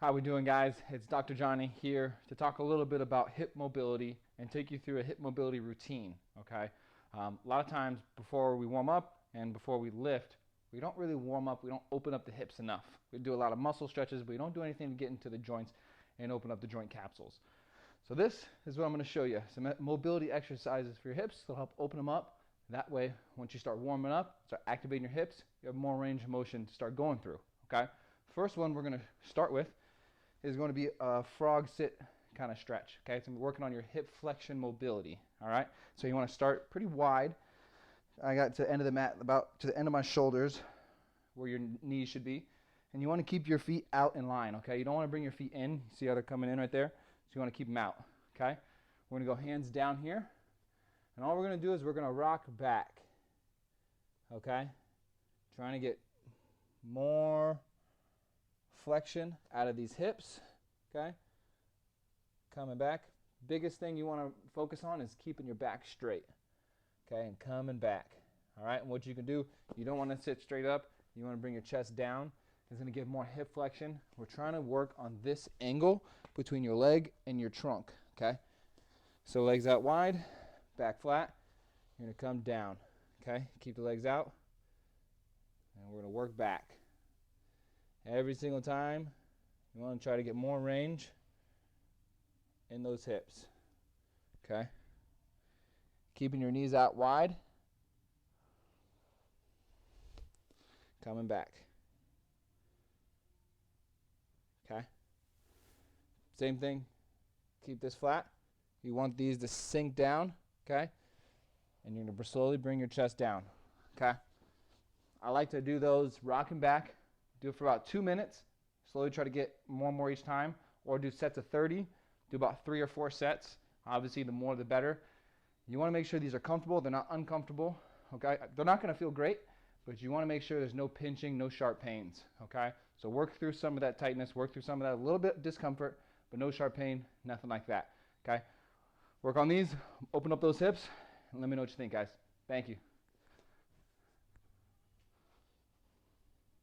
How we doing, guys? It's Dr. Johnny here to talk a little bit about hip mobility and take you through a hip mobility routine, okay? A lot of times before we warm up and before we lift, we don't really warm up, we don't open up the hips enough. We do a lot of muscle stretches, but we don't do anything to get into the joints and open up the joint capsules. So this is what I'm going to show you. Some mobility exercises for your hips that'll help open them up. That way, once you start warming up, start activating your hips, you have more range of motion to start going through, okay? First one we're going to start with is going to be a frog sit kind of stretch, okay? So I'm working on your hip flexion mobility, all right? So you want to start pretty wide. I got to the end of the mat, about to the end of my shoulders, where your knees should be. And you want to keep your feet out in line, okay? You don't want to bring your feet in. See how they're coming in right there? So you want to keep them out, okay? We're going to go hands down here. And all we're going to do is we're going to rock back, okay? Trying to get more flexion out of these hips, okay? Coming back. Biggest thing you want to focus on is keeping your back straight, okay? And coming back, all right? And what you can do, you don't want to sit straight up. You want to bring your chest down. It's going to give more hip flexion. We're trying to work on this angle between your leg and your trunk, okay? So legs out wide, back flat. You're going to come down, okay? Keep the legs out. And we're going to work back. Every single time, you want to try to get more range in those hips, okay? Keeping your knees out wide. Coming back. Okay? Same thing. Keep this flat. You want these to sink down, okay? And you're going to slowly bring your chest down, okay? I like to do those rocking back. Do it for about 2 minutes. Slowly try to get more and more each time. Or do sets of 30. Do about 3 or 4 sets. Obviously, the more the better. You want to make sure these are comfortable. They're not uncomfortable, okay? They're not going to feel great, but you want to make sure there's no pinching, no sharp pains, okay? So work through some of that tightness, work through some of that, a little bit of discomfort, but no sharp pain, nothing like that, okay? Work on these, open up those hips, and let me know what you think, guys. Thank you.